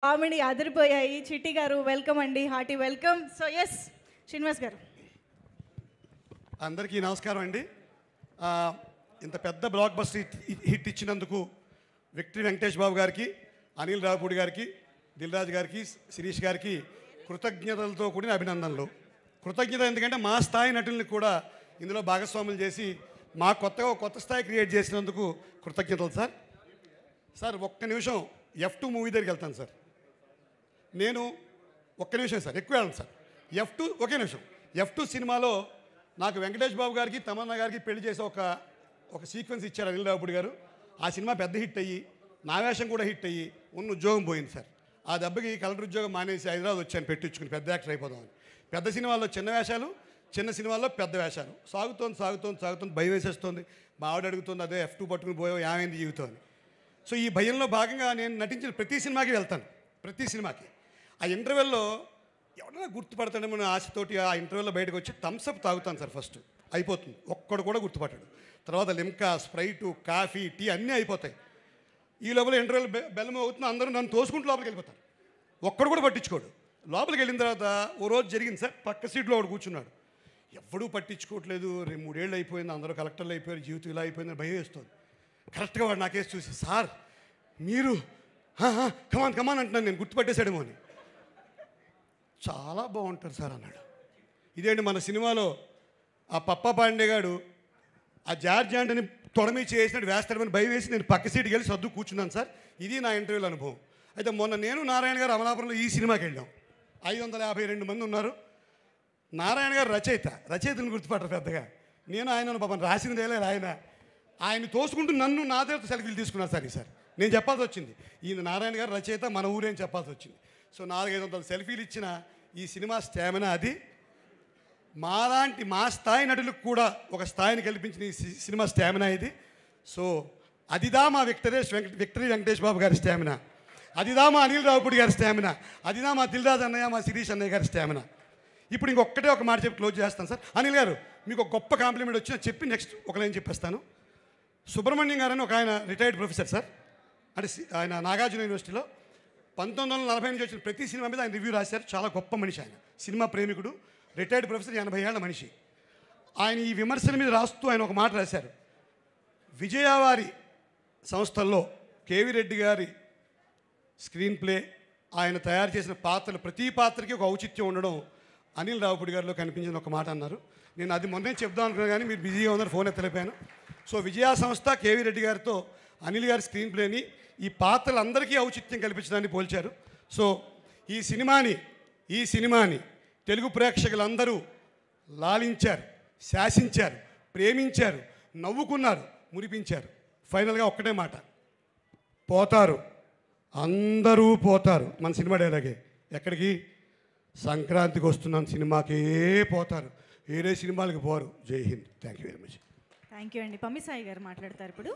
Comedy అదిరిపోయాయి. చిట్టి garu welcome అండి, hearty welcome. So S Srinivas garu. అందరికీ నమస్కారం అండి. ఇంత పెద్ద బ్లాక్ బస్టర్ హిట్ ఇచ్చినందుకు విక్టరీ వెంకటేష్ బాబు గారికి, అనిల్ రావుపూడి గారికి, దిల్ రాజు గారికి, శిరీష్ గారికి కృతజ్ఞతలతో కూడిన అభినందనలు. కృతజ్ఞత ఎందుకంటే మా స్థాయి నటుల్ని కూడా ఇందులో భాగస్వాములు చేసి మా కొత్త స్థాయి క్రియేట్ చేసినందుకు కృతజ్ఞతలు సార్. సార్ ఒక్క నిమిషం F2 మూవీ దగ్గరికి వెళ్తాను సార్. నేను ఒక్క నిమిషం సార్, ఎక్కువ వెళ్ళను సార్. ఒకే నిమిషం. F2 సినిమాలో నాకు వెంకటేష్ బాబు గారికి, తమన్నా గారికి పెళ్లి చేసే ఒక సీక్వెన్స్ ఇచ్చారు అనిల్ రావుపూడి గారు. ఆ సినిమా పెద్ద హిట్ అయ్యి నా వేషం కూడా హిట్ అయ్యి ఉన్న ఉద్యోగం పోయింది సార్. ఆ దెబ్బకి కలెక్టర్ ఉద్యోగం మానేసి హైదరాబాద్ వచ్చాను పెట్టించుకుని పెద్ద యాక్టర్ అయిపోదామని. పెద్ద సినిమాల్లో చిన్న వేషాలు, చిన్న సినిమాల్లో పెద్ద వేషాలు. సాగుతోంది భయం వేసేస్తుంది. మా ఆవిడ అడుగుతుంది, అదే F2 పట్టుకుని పోయావు ఏమైంది జీవితం అని. సో ఈ భయంలో భాగంగా నేను నటించిన ప్రతి సినిమాకి వెళ్తాను. ప్రతి సినిమాకి ఆ ఇంటర్వెల్లో ఎవరైనా గుర్తుపడతాడేమో ఆశతోటి ఆ ఇంటర్వెల్లో బయటకు వచ్చి థమ్స్అప్ తాగుతాను సార్. ఫస్ట్ అయిపోతుంది, ఒక్కడు కూడా గుర్తుపట్టాడు. తర్వాత లిమ్కా, స్ప్రైటు, కాఫీ, టీ అన్నీ అయిపోతాయి. ఈ లోపల ఇంటర్వెల్ బెల్లం అవుతుంది, అందరూ నన్ను తోసుకుంటూ లోపలికి వెళ్ళిపోతారు. ఒక్కడు కూడా పట్టించుకోడు. లోపలికి వెళ్ళిన తర్వాత ఓ రోజు జరిగింది సార్, పక్క సీట్లో ఒకడు కూర్చున్నాడు. ఎవడూ పట్టించుకోవట్లేదు. 3 ఏళ్ళు అయిపోయింది, అందరూ కలెక్టర్లు అయిపోయారు, జీవితం ఇలా అయిపోయిందని భయం వేస్తుంది. కరెక్ట్గా వాడు నాకేసి చూసి, సార్ మీరు కమాన్ అంటున్నాను, నేను గుర్తుపట్టేశాడేమో అని. చాలా బాగుంటారు సార్ అన్నాడు. ఇదేంటి మన సినిమాలో ఆ పప్పా పాండే గాడు ఆ జార్జ్ యాంటనీ తొడమి చేసినట్టు వేస్తాడమని భయం వేసి నేను పక్క సీటుకి వెళ్ళి సర్దు కూర్చున్నాను సార్. ఇది నా ఇంటర్వ్యూల అనుభవం. అయితే మొన్న నేను నారాయణ గారు అమలాపురంలో ఈ సినిమాకి వెళ్ళాం. 552 మంది ఉన్నారు. నారాయణ గారు రచయితను గుర్తుపట్టరు పెద్దగా. నేను ఆయన పాపం రాసింది ఆయన తోసుకుంటూ నన్ను నా దగ్గర సెల్ఫీలు తీసుకున్నారు సార్. ఈసారి నేను చెప్పాల్సి వచ్చింది, ఈయన నారాయణ గారు రచయిత, మన ఊరే అని చెప్పాల్సి వచ్చింది. సో 400-500 సెల్ఫీలు ఇచ్చిన ఈ సినిమా స్టామినా అది. మా స్థాయి నటులకు కూడా ఒక స్థాయిని కల్పించిన ఈ సినిమా స్టామినా ఇది. సో అదిదా మా విక్టరీ వెంకటేష్ బాబు గారి స్టామినా, అదిదా మా అనిల్ రావుపూడి గారి స్టామినా, అదిదా మా దిల్ రాజు అన్నయ్య, మా శిరీష్ అన్నయ్య గారి స్టామినా. ఇప్పుడు ఇంకొక్కటే ఒక మాట చెప్పి క్లోజ్ చేస్తాను సార్. అనిల్ గారు మీకు ఒక గొప్ప కాంప్లిమెంట్ వచ్చినా చెప్పి నెక్స్ట్ ఒక లైన్ చెప్పేస్తాను. సుబ్రహ్మణ్యం గారని ఒక ఆయన రిటైర్డ్ ప్రొఫెసర్ సార్, అంటే ఆయన నాగార్జున యూనివర్సిటీలో 1940 నుంచి వచ్చిన ప్రతి సినిమా మీద ఆయన రివ్యూ రాశారు. చాలా గొప్ప మనిషి ఆయన, సినిమా ప్రేమికుడు, రిటైర్డ్ ప్రొఫెసర్, 80 ఏళ్ల మనిషి. ఆయన ఈ విమర్శల మీద రాస్తూ ఆయన ఒక మాట రాశారు. విజయవారి సంస్థల్లో కేవీ రెడ్డి గారి స్క్రీన్ ప్లే, ఆయన తయారు చేసిన పాత్రలు ప్రతి పాత్రకి ఒక ఔచిత్యం ఉండడం అనిల్ రావుపూడి గారిలో కనిపించిన ఒక మాట అన్నారు. నేను అది మొన్నే చెప్దాం అనుకున్నాను కానీ మీరు బిజీగా ఉన్నారు, ఫోన్ ఎత్తలేపాను. సో విజయా సంస్థ కేవీ రెడ్డి గారితో అనిల్ గారి స్క్రీన్ ప్లేని ఈ పాత్రలందరికీ ఔచిత్యం కల్పించడాన్ని పోల్చారు. సో ఈ సినిమాని తెలుగు ప్రేక్షకులందరూ లాలించారు, శాసించారు, ప్రేమించారు, నవ్వుకున్నారు, మురిపించారు. ఫైనల్గా ఒక్కటే మాట, పోతారు, అందరూ పోతారు. మన సినిమా డైలాగే, ఎక్కడికి? సంక్రాంతికి వస్తున్నాం సినిమాకే పోతారు, వేరే సినిమాలకు పోరు. జై Hind. Thank you very much. Thank you అండి. పమ్మిసాయి గారు మాట్లాడతారు ఇప్పుడు.